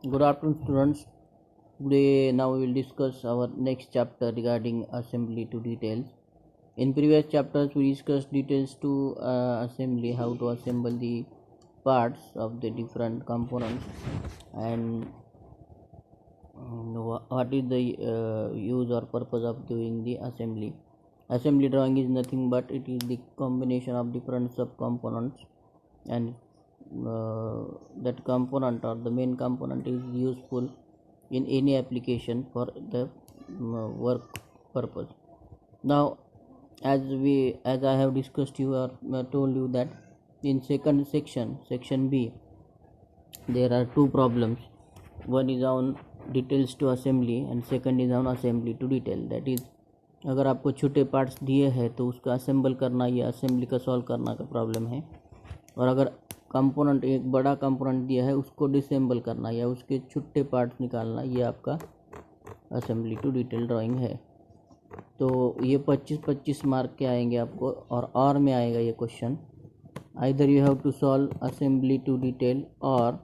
Good afternoon, students. Today, now we will discuss our next chapter regarding assembly to details. In previous chapters, we discussed details to assembly, how to assemble the parts of the different components, and what is the use or purpose of doing the assembly. Assembly drawing is nothing but it is the combination of different subcomponents, and that component or the main component is useful in any application for the work purpose. Now, as I have discussed you or told you that in second section B, there are two problems. One is on details to assembly and second is on assembly to detail. That is, अगर आपको छोटे parts दिए हैं तो उसका assemble करना या assembly का सॉल्व करना का प्रॉब्लम है, और अगर कंपोनेंट एक बड़ा कंपोनेंट दिया है उसको डिसेंबल करना या उसके छोटे पार्ट्स निकालना, ये आपका असेंबली टू डिटेल ड्राइंग है। तो ये 25-25 मार्क के आएंगे आपको, और में आएगा ये question, either you have to solve assembly to detail or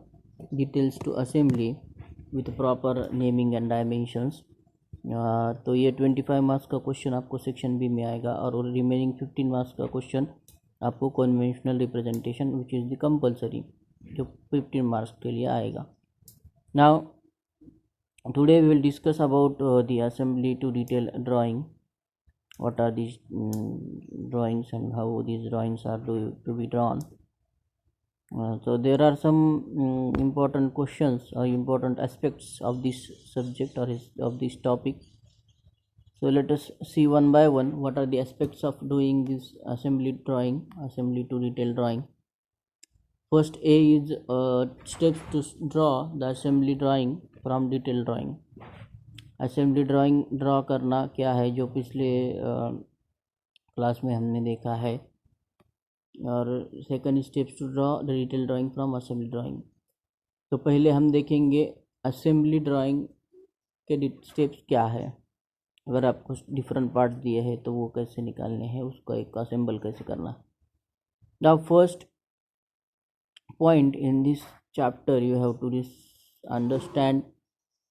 details to assembly with proper naming and dimensions. तो ये 25 मार्क्स का क्वेश्चन आपको सेक्शन बी में आएगा, और रिमेनिंग 15 मार्क्स का क्वेश्चन आपको conventional representation which is the compulsory, जो 15 मार्क्स के लिए आएगा। Now today we will discuss about the assembly to detail drawing, what are these drawings and how these drawings are to be drawn. So there are some important questions or important aspects of this subject or of this topic. So let us see one by one what are the aspects of doing this assembly to detail drawing. First, A is steps to draw the assembly drawing from detail drawing. Assembly drawing draw करना क्या है, जो पिछले class में हमने देखा है। और second steps to draw the detail drawing from assembly drawing. तो पहले हम देखेंगे असेंबली ड्राइंग के स्टेप्स क्या है। अगर आपको डिफरेंट पार्ट्स दिए हैं तो वो कैसे निकालने हैं, उसको एक असेंबल कैसे करना। Now first point in this chapter you have to understand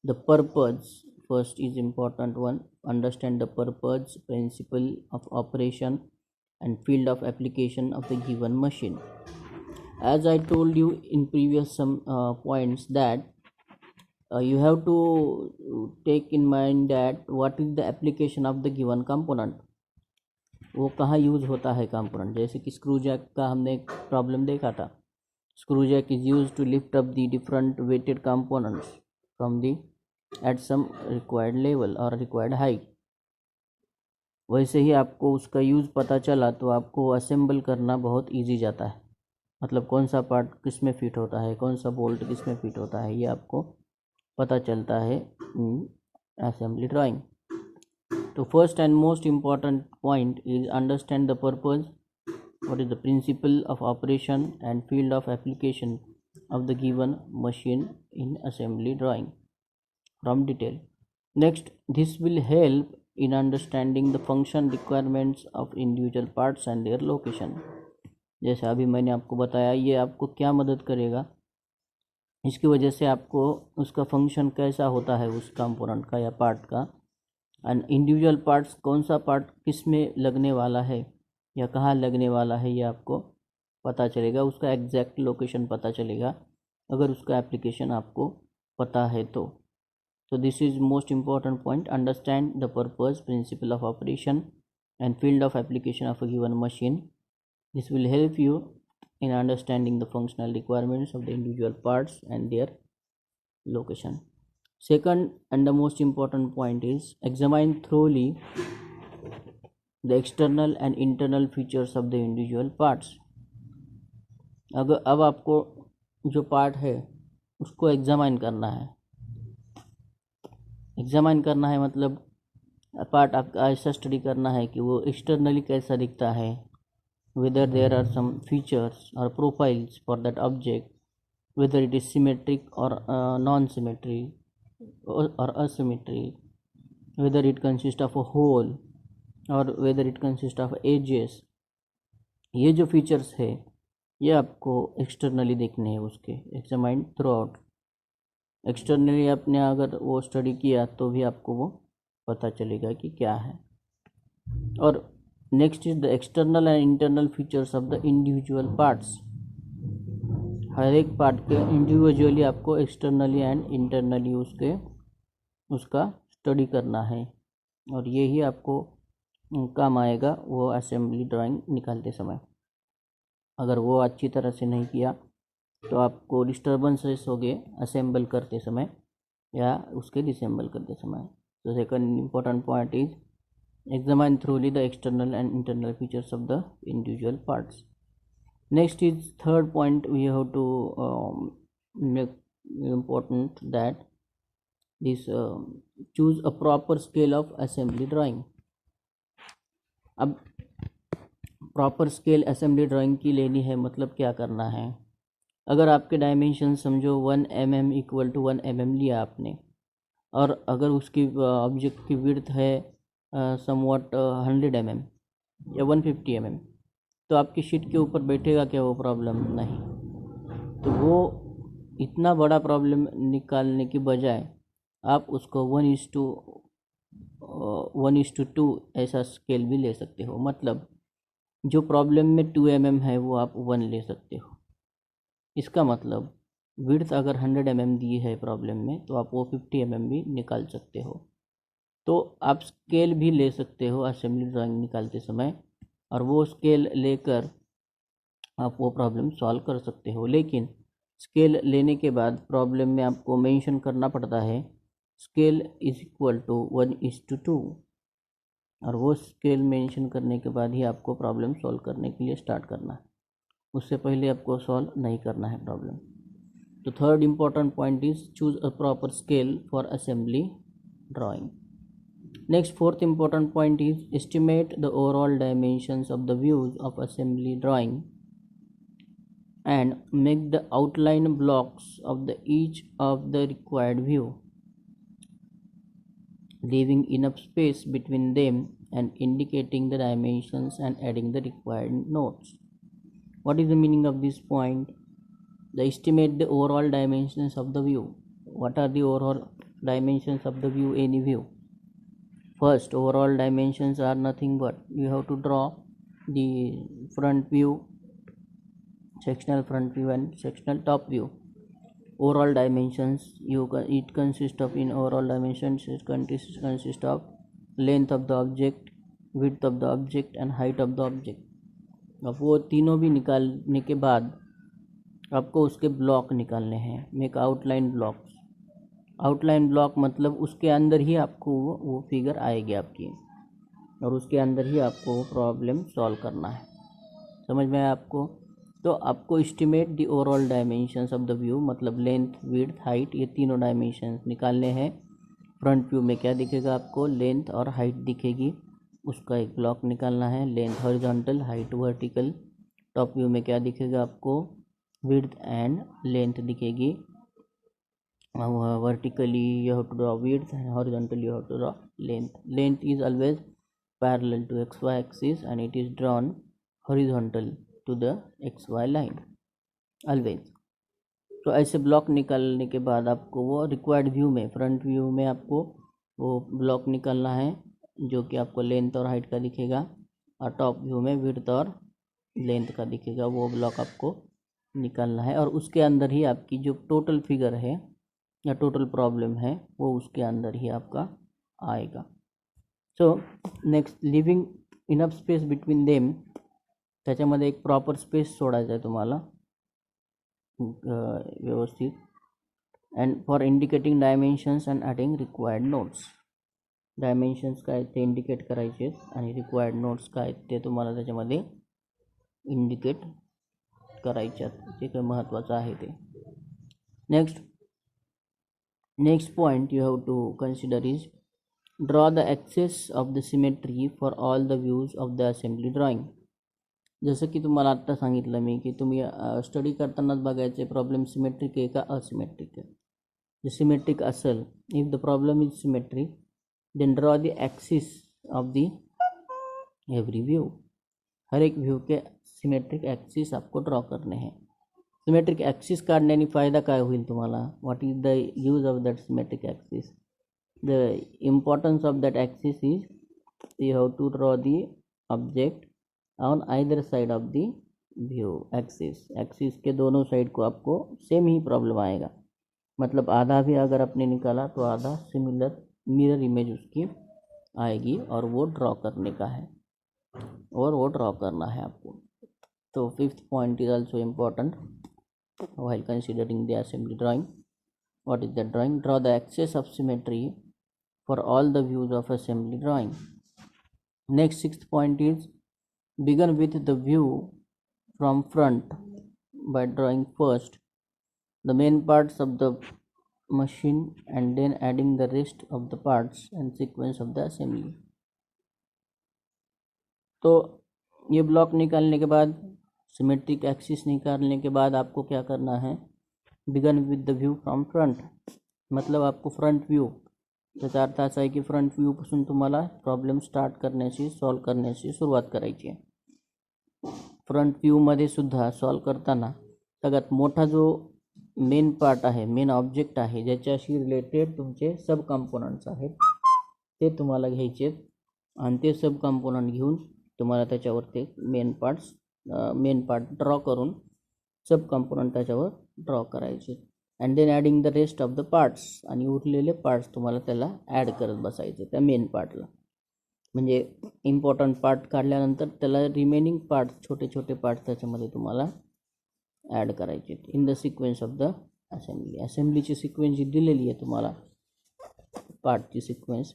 the purpose. First is important one, understand the purpose, principle of operation and field of application of the given machine. As I told you in previous some points that you have to take in mind that what is the application of the given component, वो कहाँ use होता है component. जैसे कि screw Jack का हमने एक problem देखा था, screw jack is use to lift up the different weighted components from the at some required level or required height। वैसे ही आपको उसका यूज़ पता चला तो आपको असेंबल करना बहुत इजी जाता है, मतलब कौन सा पार्ट किस में फिट होता है, कौन सा बोल्ट किस में फिट होता है, ये आपको पता चलता है असेंबली ड्राइंग। तो first end most important point is understand the purpose, what is the principle of operation end field of application of the given machine in assembly drawing from detail. Next, this will help in understanding the function requirements of individual parts and their location. जैसे अभी मैंने आपको बताया, ये आपको क्या मदद करेगा, इसकी वजह से आपको उसका फंक्शन कैसा होता है उस कंपोनेंट का या पार्ट का, एंड इंडिविजुअल पार्ट्स कौन सा पार्ट किस में लगने वाला है या कहाँ लगने वाला है, ये आपको पता चलेगा, उसका एग्जैक्ट लोकेशन पता चलेगा अगर उसका एप्लीकेशन आपको पता है तो। So this is most important point, understand the purpose, principle of operation and field of application of a given machine. This will help you in understanding the functional requirements of the individual parts and their location. Second and the most important point is examine thoroughly the external and internal features of the individual parts. अगर अब आपको जो part है उसको examine करना है। Examine करना है मतलब पार्ट आपका ऐसा स्टडी करना है कि वो एक्सटर्नली कैसा दिखता है, whether there are some features or profiles for that object, whether it is symmetric or non symmetric or asymmetric, whether it consist of a hole or whether it consist of edges. ये जो features है ये आपको externally देखने हैं, उसके examine through out. Externally आपने अगर वो स्टडी किया तो भी आपको वो पता चलेगा कि क्या है। और next is the external and internal features of the individual parts. हर एक पार्ट के इंडिविजुअली आपको एक्सटर्नली एंड इंटरनली उसका स्टडी करना है, और यही आपको काम आएगा वो असेंबली ड्राइंग निकालते समय। अगर वो अच्छी तरह से नहीं किया तो आपको डिस्टर्बेंसेस हो गए असेंबल करते समय या उसके डिसेंबल करते समय। तो second important point is examine thoroughly the external and internal features of the individual parts. Next is third point, we have to make important that this choose a proper scale of assembly drawing. अब proper scale assembly drawing की लेनी है, मतलब क्या करना है। अगर आपके डायमेंशन समझो 1 mm इक्वल टू 1 mm लिया आपने, और अगर उसकी ऑब्जेक्ट की विड्थ है समवॉट 100 mm या 150 mm, तो आपकी शीट के ऊपर बैठेगा क्या वो प्रॉब्लम? नहीं। तो वो इतना बड़ा प्रॉब्लम निकालने की बजाय आप उसको 1:2 ऐसा स्केल भी ले सकते हो। मतलब जो प्रॉब्लम में 2 mm है वो आप 1 ले सकते हो। इसका मतलब विड्थ अगर 100 mm दी है प्रॉब्लम में, तो आप वो 50 mm भी निकाल सकते हो। तो आप स्केल भी ले सकते हो असेंबली ड्राइंग निकालते समय, और वो स्केल लेकर आप वो प्रॉब्लम सॉल्व कर सकते हो। लेकिन स्केल लेने के बाद प्रॉब्लम में आपको मेंशन करना पड़ता है स्केल इज इक्वल टू 1:2, और वो स्केल मेंशन करने के बाद ही आपको प्रॉब्लम सॉल्व करने के लिए स्टार्ट करना है। उससे पहले आपको सॉल्व नहीं करना है प्रॉब्लम। तो third important point is choose a proper scale for assembly drawing. Next, fourth important point is estimate the overall dimensions of the views of assembly drawing and make the outline blocks of each of the required view, leaving enough space between them and indicating the dimensions and adding the required notes. What is the meaning of this point? The estimate the overall dimensions of the view. What are the overall dimensions of the view, any view? First, overall dimensions are nothing but you have to draw the front view, sectional front view and sectional top view. Overall dimensions, it consists of, in overall dimensions it consists of length of the object, width of the object and height of the object. अब वो तीनों भी निकालने के बाद आपको उसके block निकालने हैं, make outline blocks. Outline block मतलब उसके अंदर ही आपको वो फिगर आएगी आपकी, और उसके अंदर ही आपको वो प्रॉब्लम सॉल्व करना है। समझ में आया आपको? तो आपको estimate the overall dimensions of the view, मतलब लेंथ, विड्थ, हाइट, ये तीनों डायमेंशंस निकालने हैं। फ्रंट व्यू में क्या दिखेगा आपको? लेंथ और हाइट दिखेगी, उसका एक ब्लॉक निकालना है, length horizontal, height vertical. Top view में क्या दिखेगा आपको? विड्थ एंड लेंथ दिखेगी। Vertically you have to draw width and horizontally you have to draw length. Length is always parallel to xy axis and it is drawn horizontal to the xy line always. तो ऐसे block निकालने के बाद आपको वो required view में, front view में आपको वो ब्लॉक निकालना है जो कि आपको लेंथ और हाइट का दिखेगा, और टॉप व्यू में विड्थ और लेंथ का दिखेगा, वो ब्लॉक आपको निकालना है। और उसके अंदर ही आपकी जो टोटल फिगर है या टोटल प्रॉब्लम है वो उसके अंदर ही आपका आएगा। So next, living enough space between them, त्याच्यामध्ये एक प्रॉपर स्पेस सोडायचा आहे तुम्हाला व्यवस्थित। And for indicating dimensions and adding required notes, dimensions काय ते इंडिकेट करायचे आणि रिक्वायर्ड नोट्स काय ते तुम्हाला त्याच्यामध्ये इंडिकेट करायच्यात, ते काय महत्त्वाचं आहे ते। Next point you have to consider is draw the axis of the symmetry for all the views of the assembly drawing. जसं की तुम्हाला आत्ता सांगितलं मी की तुम्ही स्टडी करतानाच बघायचे प्रॉब्लेम सिमेट्रिक आहे का असिमेट्रिक आहे। जे सिमेट्रिक असेल, if the problem is symmetric then draw the axis of the every view. हर एक व्यू के सिमेट्रिक एक्सिस आपको ड्रॉ करने हैं। सिमेट्रिक ॲक्सिस काढण्याने फायदा काय होईल तुम्हाला? What is the use of that symmetric axis? The importance of that axis is you have to draw the object on either side of the view axis के दोनों साइड को आपको सेम ही problem आएगा, मतलब आधा भी अगर आपने निकाला तो आधा सिमिलर मिरर इमेज उसकी आएगी और वो ड्रॉ करने का है और वो ड्रॉ करना है आपको। तो fifth point is also important while considering the assembly drawing. What is the drawing? Draw the axis of symmetry for all the views of assembly drawing. Next, sixth point is begin with the view from front by drawing first the main parts of the machine and then adding the rest of the parts and sequence of the assembly. तो ये block निकालने के बाद, symmetric axis निकालने के बाद आपको क्या करना है? बिगन विद द व्ह्यू फ्रॉम फ्रंट, मतलब आपको फ्रंट व्ह्यू, त्याचा अर्थ असा आहे की फ्रंट व्ह्यूपासून तुम्हाला प्रॉब्लेम स्टार्ट करण्याची, सॉल्व करण्याची सुरुवात करायची आहे. फ्रंट व्ह्यूमध्ये सुद्धा सॉल्व करताना सगळ्यात मोठा जो मेन पार्ट आहे, मेन ऑब्जेक्ट आहे, ज्याच्याशी रिलेटेड तुमचे सब कंपोनंट्स आहेत ते तुम्हाला घ्यायचे आणि ते सब कंपोनंट घेऊन तुम्हाला त्याच्यावरती मेन पार्ट ड्रॉ करून सब कंपोनंट त्याच्यावर ड्रॉ करायचे and then adding the rest of the parts, आणि उरलेले पार्ट्स तुम्हाला त्याला ॲड करत बसायचे त्या मेन पार्टला. म्हणजे इम्पॉर्टंट पार्ट काढल्यानंतर त्याला रिमेनिंग पार्ट, छोटे छोटे पार्ट त्याच्यामध्ये तुम्हाला ॲड करायचे in the sequence of the assembly. असेंब्लीची सिक्वेन्स जी दिलेली आहे तुम्हाला, पार्टची सिक्वेन्स,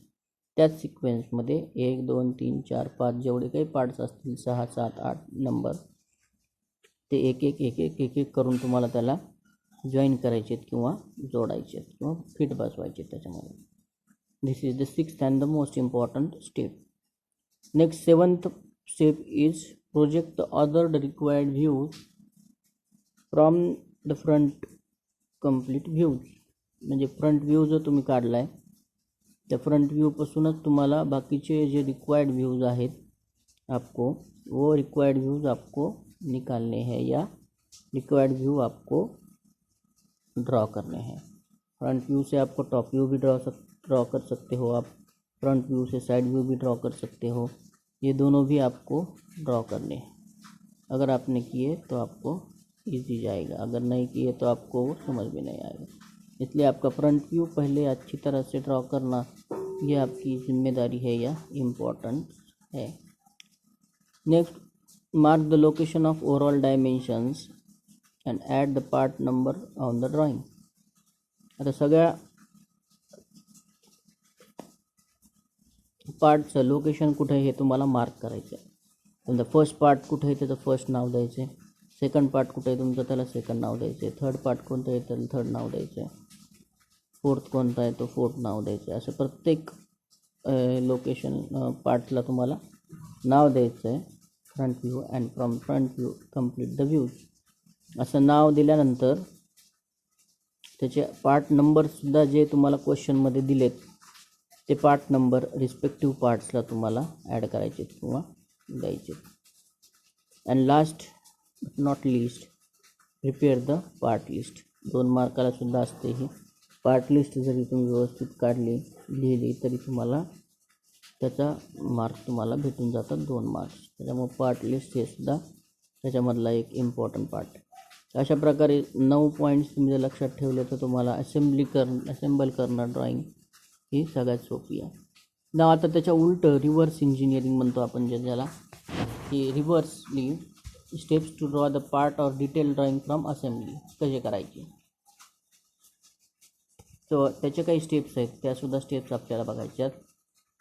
त्याच सिक्वेन्समध्ये 1 2 3 4 5 जेवढे काही पार्ट्स असतील, 6 7 8 नंबर, ते एक एक करून तुम्हाला त्याला जॉईन करायचे किंवा जोडायचे किंवा फिट बसवायचे त्याच्यामध्ये. This is the sixth and the most important step. Next seventh step is project the ordered required views from the front complete views. म्हणजे फ्रंट व्ह्यू जो तुम्ही काढला आहे त्या फ्रंट व्ह्यूपासूनच तुम्हाला बाकीचे जे रिक्वायर्ड व्ह्यूज आहेत आपको, वो रिक्वायर्ड व्ह्यूज आपको निकालने हैं या रिक्वायर्ड व्यू आपको ड्रॉ करने हैं. फ्रंट व्यू से आपको टॉप व्यू भी ड्रॉ कर सकते हो आप, फ्रंट व्यू से साइड व्यू भी ड्रॉ कर सकते हो. ये दोनों भी आपको ड्रॉ करने हैं. अगर आपने किए तो आपको इजी जाएगा, अगर नहीं किए तो आपको वो समझ में नहीं आएगा. इसलिए आपका फ्रंट व्यू पहले अच्छी तरह से ड्रॉ करना ये आपकी जिम्मेदारी है या इम्पोर्टेंट है. Next, mark the location of overall dimensions and add the part number on the drawing. आता सगळ्या पार्टचं लोकेशन कुठे आहे हे तुम्हाला मार्क करायचं आहे. समजा फर्स्ट पार्ट कुठे आहे त्याचं फर्स्ट नाव द्यायचं आहे, सेकंड पार्ट कुठे आहे तुमचं त्याला सेकंड नाव द्यायचं आहे, थर्ड पार्ट कोणतं आहे त्याला थर्ड नाव द्यायचं आहे, फोर्थ कोणता आहे तो फोर्थ नाव द्यायचं आहे. असं प्रत्येक लोकेशन पार्टला तुम्हाला नाव द्यायचं आहे. Front view and from front view complete the views असं नाव दिल्यानंतर त्याचे पार्ट नंबरसुद्धा जे तुम्हाला क्वेश्चनमध्ये दिलेत ते पार्ट नंबर रिस्पेक्टिव्ह पार्ट्सला तुम्हाला ॲड करायचे किंवा द्यायचे. And last but not list, prepare the part list. 2 मार्काला सुद्धा असते ही पार्ट लिस्ट. जरी तुम्ही व्यवस्थित काढली लिहिली तरी तुम्हाला त्याचा मार्क तुम्हाला भेटून जातात 2 मार्क्स. त्याच्यामुळे पार्ट लिस्ट हे सुद्धा त्याच्यामधला एक इम्पॉर्टंट पार्ट. अशा प्रकारे 9 पॉईंट्स तुम्ही जर लक्षात ठेवले तर तुम्हाला असेंबल करणं ड्रॉइंग ही सगळ्यात सोपी आहे. ना आता त्याच्या उलटं रिव्हर्स इंजिनिअरिंग म्हणतो आपण ज्याला, की reversely steps to draw the part or detail drawing from assembly कसे करायचे. तो त्याचे काही स्टेप्स आहेत, त्यासुद्धा स्टेप्स आपल्याला बघायच्या आहेत.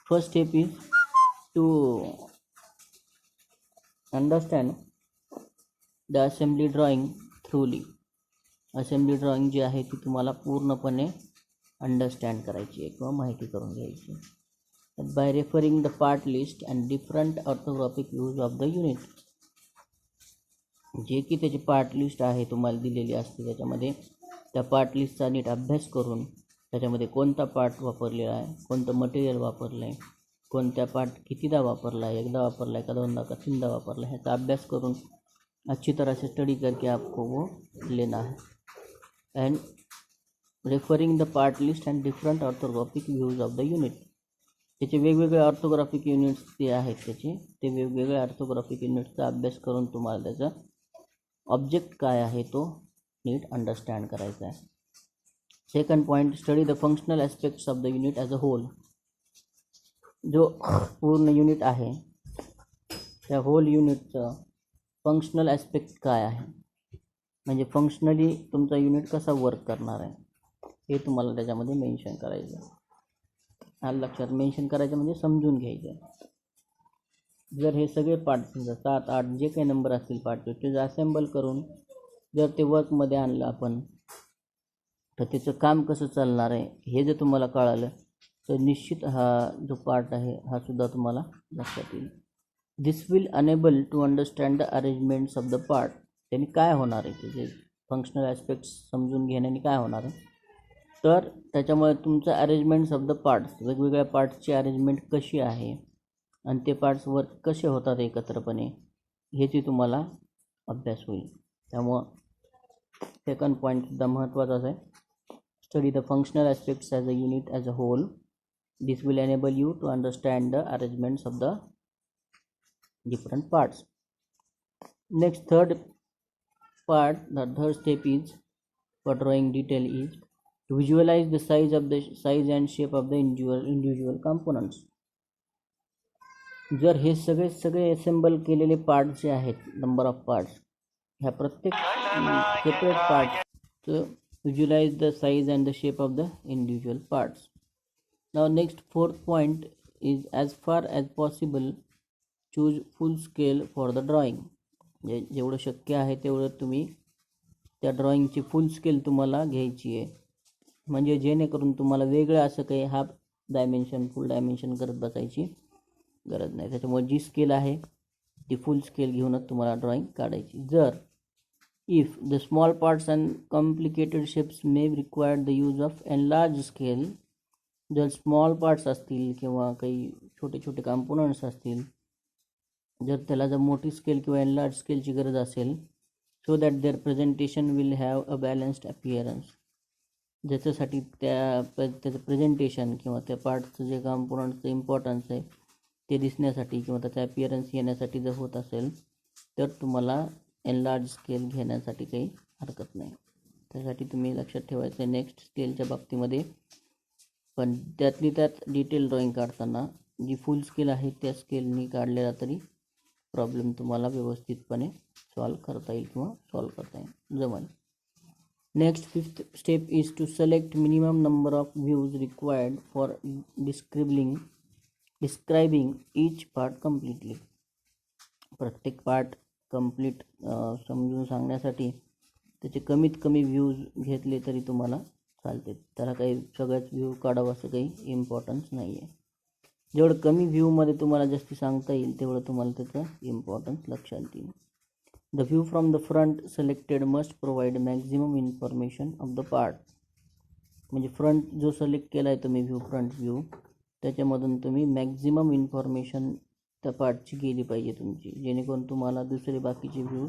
First step is to understand the assembly drawing thoroughly. Assembly drawing जी आहे ती तुम्हाला पूर्णपणे अंडरस्टँड करायची आहे किंवा माहिती करून घ्यायची. Bye referring the part list and different orthographic views of the unit. जे की त्याची पार्ट लिस्ट आहे तुम्हाला दिलेली असते, त्याच्यामध्ये त्या पार्ट लिस्टचा नीट अभ्यास करून त्याच्यामध्ये कोणता पार्ट वापरलेला आहे, कोणतं मटेरियल वापरलं आहे, कोणत्या पार्ट कितीदा वापरला आहे, एकदा वापरला आहे का दोनदा का तीनदा वापरला आहे, ह्याचा अभ्यास करून अच्छी तरह से स्टडी करके आपको वो लेना है. End referring the part list and different orthographic views of the unit. त्याचे वेगवेगळे ऑर्थोग्राफिक युनिट्स जे आहेत त्याचे ते वेगवेगळ्या ऑर्थोग्राफिक युनिट्सचा अभ्यास करून तुम्हाला त्याचा ऑब्जेक्ट काय आहे तो नीट अंडरस्टँड करायचा आहे. Second point, study the functional aspects of the unit as a hole. जो पूर्ण युनिट आहे त्या होल युनिटचं फंक्शनल ॲस्पेक्ट काय आहे, म्हणजे फंक्शनली तुमचा युनिट कसा वर्क करणार आहे हे तुम्हाला त्याच्यामध्ये मेन्शन करायचं आहे. लक्षात मेन्शन करायचं म्हणजे समजून घ्यायचं. जर हे सगळे पार्ट 7, 8 जे काही नंबर असतील पार्टचे ते असेंबल करून जर ते वर्कमध्ये आणलं आपण तर त्याचं काम कसं चालणार आहे हे जर तुम्हाला कळालं तर निश्चित हा जो पार्ट आहे हा सुद्धा तुम्हाला लक्षात येईल. This will enable to understand the arrangements of the part. त्यांनी काय होणार आहे त्याचे फंक्शनल ॲस्पेक्ट्स समजून घेण्याने काय होणार आहे तर त्याच्यामुळे तुमचं अरेंजमेंट्स ऑफ द पार्ट्स, वेगवेगळ्या पार्ट्सची अरेंजमेंट कशी आहे आणि ते पार्ट्स वर्क कसे होतात एकत्रपणे ह्याची तुम्हाला अभ्यास होईल. त्यामुळं सेकंड पॉईंटसुद्धा महत्त्वाचाच आहे. Study the functional aspects as a unit as a whole. This will enable you to understand the arrangements of the different parts. Next, third step is for drawing detail is to visualize the size and shape of the individual components. जर हे सगळे assemble केलेले parts जे आहेत, number of parts, ह्या प्रत्येक separate parts visualise the size and the shape of the individual parts. Now next fourth point is as far as possible choose full scale for the drawing. जेवढं शक्य आहे तेवढं तुम्ही त्या ड्रॉइंगची फुल स्केल तुम्हाला घ्यायची आहे, म्हणजे जेणेकरून तुम्हाला वेगळं असं काही हाफ डायमेन्शन फुल डायमेन्शन करत बसायची गरज नाही. त्याच्यामुळे जी स्केल आहे ती फुल स्केल घेऊनच तुम्हाला ड्रॉइंग काढायची. जर if the small parts and complicated shapes may required the use of enlarge scale. जर स्मॉल पार्ट्स असतील किंवा काही छोटे छोटे कॉम्पोनंट्स असतील, जर मोठी स्केल किंवा एनलार्ज स्केलची गरज असेल, so that their presentation will have a balanced appearance. ज्याच्यासाठी त्याचं प्रेझेंटेशन किंवा त्या पार्टचं जे कॉम्पोनंटचं इम्पॉर्टन्स आहे ते दिसण्यासाठी किंवा त्याचा अपिअरन्स येण्यासाठी जर होत असेल तर तुम्हाला एनलार्ज स्केल घेण्यासाठी काही हरकत नाही. त्यासाठी तुम्ही लक्षात ठेवायचं आहे नेक्स्ट स्केलच्या बाबतीमध्ये. पण त्यात डिटेल ड्रॉइंग काढताना जी फुल स्केल आहे त्या स्केलनी काढलेला तरी प्रॉब्लेम तुम्हाला व्यवस्थितपणे सॉल्व करता येईल किंवा सॉल्व करता येईल जमेल. Next fifth step is to select minimum number of views required for describing each part completely. प्रत्येक पार्ट कंप्लीट समजून सांगण्यासाठी त्याचे कमीत कमी व्ह्यूज घेतले तरी तुम्हाला चालते. त्याला काही सगळ्याच व्ह्यू काढावं असं काही इम्पॉर्टन्स नाही आहे. जेवढं कमी व्ह्यूमध्ये तुम्हाला जास्ती सांगता येईल तेवढं तुम्हाला त्याचं इम्पॉर्टन्स लक्षात येईल. The view from the front selected must provide maximum information of the part. म्हणजे फ्रंट जो सिलेक्ट केला आहे तुम्ही फ्रंट व्ह्यू त्याच्यामधून तुम्ही मॅक्झिमम इन्फॉर्मेशन त्या पार्टची गेली पाहिजे तुमची, जेणेकरून तुम्हाला दुसरे बाकीचे व्ह्यू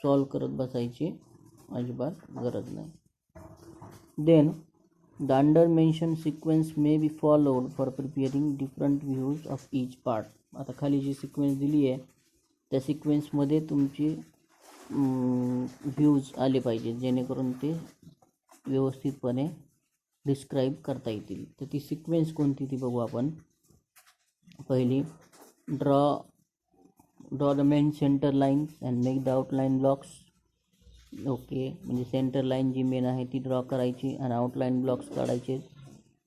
सॉल्व करत बसायची अजिबात गरज नाही. Then the under mentioned sequence may be followed for preparing different views of each part. आता खाली जी सिक्वेन्स दिली आहे त्या सिक्वेन्समध्ये तुमची व्ह्यूज आले पाहिजे जेणेकरून ते व्यवस्थितपणे डिस्क्राईब करता येतील. तर ती सिक्वेन्स कोणती ती बघू आपण. पहिली, draw the main centre lines and make the outline blocks. Okay, म्हणजे सेंटर लाईन जी मेन आहे ती ड्रॉ करायची आणि आउटलाईन ब्लॉक्स काढायचे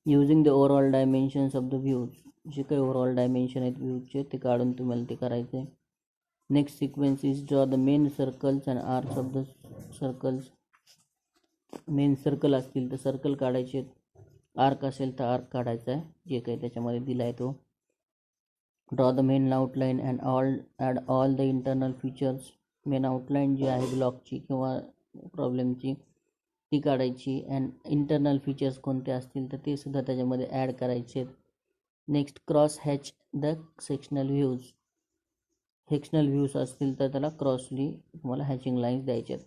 using the overall dimensions of the views. जे काही ओव्हरऑल डायमेन्शन आहेत व्ह्यूजचे ते काढून तुम्हाला ते करायचे. Next sequence is draw the main circles and arcs of the circles. Main circle असतील तर सर्कल काढायचे, आर्क असेल तर आर्क काढायचा आहे जे काही त्याच्यामध्ये दिला आहे तो. Draw the main outline and add all the internal features. Main outline जी आहे ब्लॉकची किंवा प्रॉब्लेमची ती काढायची अँड इंटरनल फीचर्स कोणते असतील तर ते सुद्धा त्याच्यामध्ये ॲड करायचे. Next, cross hatch the sectional views. Sectional views असतील तर त्याला क्रॉसली तुम्हाला हॅशिंग लाईन्स द्यायचे आहेत.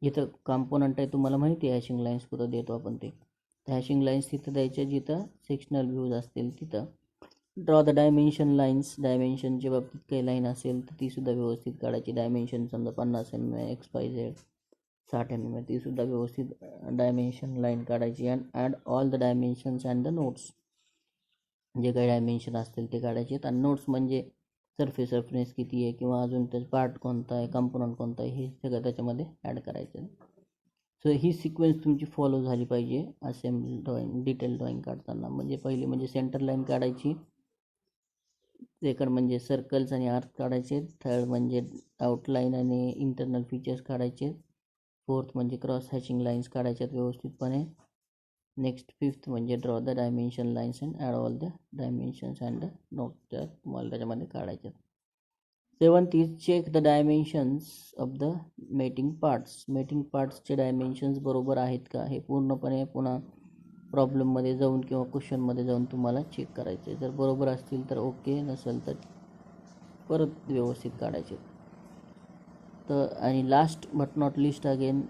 जिथं कॉम्पोनंट आहे तुम्हाला माहिती आहे हॅशिंग लाईन्स कुठं देतो आपण ते हॅशिंग लाईन्स तिथं द्यायच्या. जिथं सेक्शनल व्ह्यूज असतील तिथं ड्रॉ द डायमेन्शन लाईन्स. डायमेन्शनच्या बाबतीत काही लाईन असेल तर तीसुद्धा व्यवस्थित काढायची. डायमेन्शन समजा 50 mm XYZ 60 mm तीसुद्धा व्यवस्थित डायमेन्शन लाईन काढायची. And add all the dimensions and the notes. जे काही डायमेन्शन असतील ते काढायचे आहेत. आणि नोट्स म्हणजे सरफेस रफनेस किती आहे किंवा अजून त्याचा पार्ट कोणता आहे, कंपोनंट कोणता आहे, हे सगळं त्याच्यामध्ये ॲड करायचं. सो ही सिक्वेन्स तुमची फॉलो झाली पाहिजे असेंबली ड्रॉइंग डिटेल ड्रॉइंग काढताना. म्हणजे पहिली म्हणजे सेंटर लाईन काढायची, सेकंड म्हणजे सर्कल्स आणि आर्क काढायचे, थर्ड म्हणजे आउटलाईन आणि इंटरनल फीचर्स काढायचे, फोर्थ म्हणजे क्रॉस हॅचिंग लाईन्स काढायच्यात व्यवस्थितपणे. नेक्स्ट फिफ्थ म्हणजे draw the dimension lines and add all the dimensions and the note त्या तुम्हाला त्याच्यामध्ये काढायच्यात. Seventh is check the dimensions of the mating parts. Mating पार्ट्सचे डायमेन्शन्स बरोबर आहेत का हे पूर्णपणे पुन्हा प्रॉब्लेममध्ये जाऊन किंवा क्वेश्चनमध्ये जाऊन तुम्हाला चेक करायचे. जर बरोबर असतील तर ओके, नसेल तर परत व्यवस्थित काढायचे. तर आणि last but not list again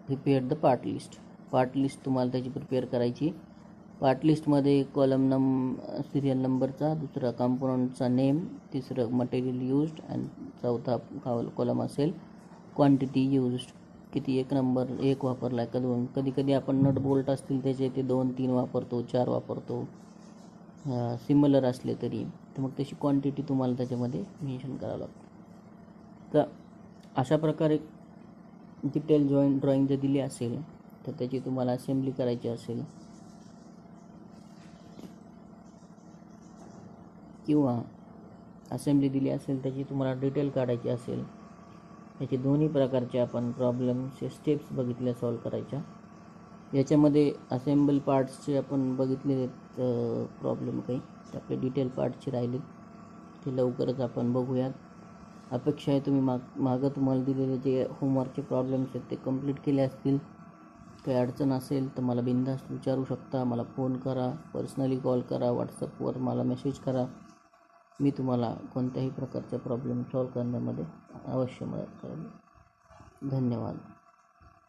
prepare the part list. Part list तुम्हाला त्याची प्रिपेअर करायची. पार्ट लिस्टमध्ये कॉलम सिरियल नंबरचा, दुसरा कॉम्पोनंटचा नेम, तिसरं मटेरियल यूज्ड आणि चौथा कॉलम असेल क्वांटिटी यूज्ड. किती एक नंबर एक वापरला आहे का दोन. कधी कधी आपण नट बोल्ट असतील त्याचे ते 2-3 वापरतो, 4 वापरतो, सिमिलर असले तरी. तर मग तशी क्वांटिटी तुम्हाला त्याच्यामध्ये मेन्शन करावं लागतं. तर अशा प्रकारे डिटेल ड्रॉइंग जर दिली असेल तर त्याची तुम्हाला असेंब्ली करायची असेल किंवा असेंब्ली दिली असेल त्याची तुम्हाला डिटेल काढायची असेल, याचे दोन्ही प्रकारचे आपण प्रॉब्लेमचे स्टेप्स बघितल्या सॉल्व करायच्या. याच्यामध्ये असेंबल पार्ट्सचे आपण बघितलेले प्रॉब्लेम काही आपले डिटेल पार्टचे राहिले ते लवकरच आपण बघूयात. अपेक्षा आहे तुम्ही मागं तुम्हाला दिलेले जे होमवर्कचे प्रॉब्लेम्स आहेत ते कंप्लीट केले असतील. काही अडचण असेल तर मला बिनधास्त विचारू शकता. मला फोन करा, पर्सनली कॉल करा, व्हॉट्सअपवर मला मेसेज करा. मी तुम्हाला कोणत्याही प्रकारचा प्रॉब्लेम सॉल्व करण्यामध्ये अवश्य मदत करेन. धन्यवाद.